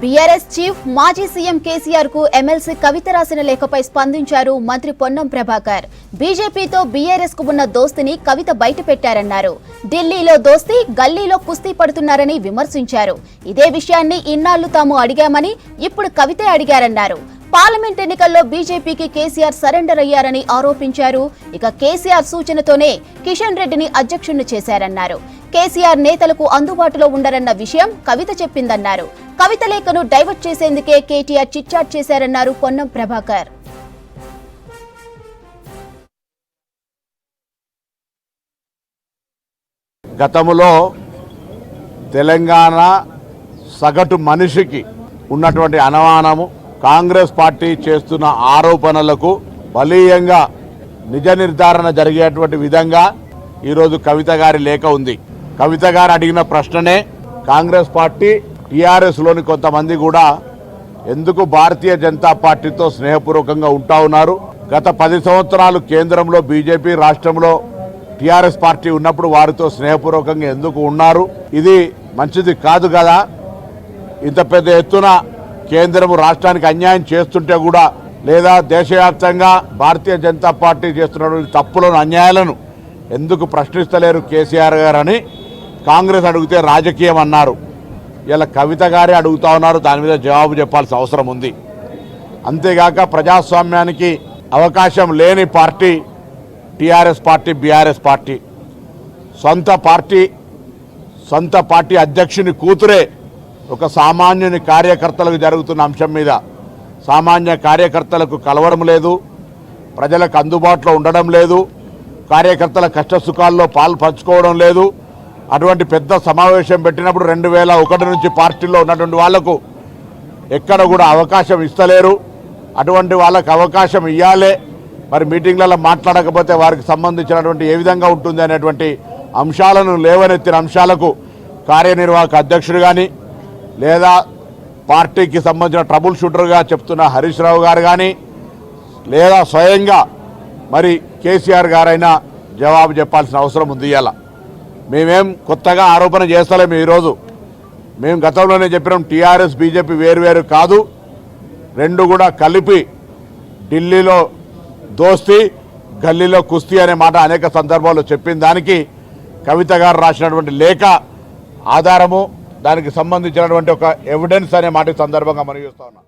BRS chief మాజీ CM KCR కు MLC కవిత రాసిన లేఖపై స్పందించారు మంత్రి పొన్నం ప్రభాకర్. బీజేపీతో బీఆర్ఎస్ కు ఉన్న దోస్తిని కవిత బయటపెట్టారన్నారు. ఢిల్లీలో దోస్తీ, గల్లీలో కుస్తీ పడుతున్నారని విమర్శించారు. ఇదే విషయాన్ని ఇన్నాళ్లు తాము అడిగామని ఇప్పుడు కవితే అడిగారన్నారు. పార్లమెంట్ ఎన్నికల్లో బీజేపీకి కేసీఆర్ సరెండర్ అయ్యారని ఆరోపించారు. ఇక కేసీఆర్ సూచనతోనే కిషన్ రెడ్డిని అధ్యక్షుణ్ణి చేశారన్నారు. కేసీఆర్ నేతలకు అందుబాటులో ఉండరన్న విషయం కవిత చెప్పిందన్నారు. కవిత లేఖను డైవర్ట్ చేసేందుకే కేటీఆర్ చిట్చాట్ చేశారన్నారు పొన్నం ప్రభాకర్. గతంలో తెలంగాణ సగటు మనిషికి ఉన్నటువంటి అనుమానము, కాంగ్రెస్ పార్టీ చేస్తున్న ఆరోపణలకు బలీయంగా నిజ నిర్ధారణ జరిగేటువంటి విధంగా ఈరోజు కవిత గారి లేఖ ఉంది. కవిత గారు అడిగిన ప్రశ్ననే కాంగ్రెస్ పార్టీ, టీఆర్ఎస్లోని కొంతమంది కూడా ఎందుకు భారతీయ జనతా పార్టీతో స్నేహపూర్వకంగా ఉంటా ఉన్నారు? గత 10 సంవత్సరాలు కేంద్రంలో బీజేపీ, రాష్ట్రంలో టీఆర్ఎస్ పార్టీ ఉన్నప్పుడు వారితో స్నేహపూర్వకంగా ఎందుకు ఉన్నారు? ఇది మంచిది కాదు కదా. ఇంత పెద్ద ఎత్తున కేంద్రము రాష్ట్రానికి అన్యాయం చేస్తుంటే కూడా, లేదా దేశవ్యాప్తంగా భారతీయ జనతా పార్టీ చేస్తున్నటువంటి తప్పులను, అన్యాయాలను ఎందుకు ప్రశ్నిస్తలేరు కేసీఆర్ గారు అని కాంగ్రెస్ అడిగితే రాజకీయం అన్నారు. ఇలా కవిత గారే అడుగుతా ఉన్నారు. దాని మీద జవాబు చెప్పాల్సిన అవసరం ఉంది. అంతేగాక ప్రజాస్వామ్యానికి అవకాశం లేని party TRS party, BRS party. సొంత పార్టీ అధ్యక్షుని కూతురే ఒక సామాన్యుని కార్యకర్తలకు జరుగుతున్న అంశం మీద సామాన్య కార్యకర్తలకు కలవడం లేదు, ప్రజలకు అందుబాటులో ఉండడం లేదు, కార్యకర్తల కష్టసుఖాల్లో పాలు పంచుకోవడం లేదు. అటువంటి పెద్ద సమావేశం పెట్టినప్పుడు 2001 నుంచి పార్టీలో ఉన్నటువంటి వాళ్లకు ఎక్కడ కూడా అవకాశం ఇస్తలేరు. అటువంటి వాళ్ళకు అవకాశం ఇవ్వాలే. మరి మీటింగ్లలో మాట్లాడకపోతే వారికి సంబంధించినటువంటి ఏ విధంగా ఉంటుంది అనేటువంటి అంశాలను లేవనెత్తిన అంశాలకు కార్యనిర్వాహక అధ్యక్షుడు కానీ, లేదా పార్టీకి సంబంధించిన ట్రబుల్ షూటర్గా చెప్తున్న హరీష్ రావు గారు కానీ, లేదా స్వయంగా మరి కేసీఆర్ గారైనా జవాబు చెప్పాల్సిన అవసరం ఉంది. ఇవాళ మేమేం కొత్తగా ఆరోపణ చేస్తలేము. ఈరోజు మేము గతంలోనే చెప్పినాం, టీఆర్ఎస్ బీజేపీ వేరువేరు కాదు, రెండు కూడా కలిపి ఢిల్లీలో దోస్తీ, గల్లీలో కుస్తీ అనే మాట అనేక సందర్భాల్లో చెప్పిన దానికి కవిత గారు రాసినటువంటి లేఖ ఆధారము, దానికి సంబంధించినటువంటి ఒక ఎవిడెన్స్ అనే మాట సందర్భంగా మనం చూస్తా ఉన్నాం.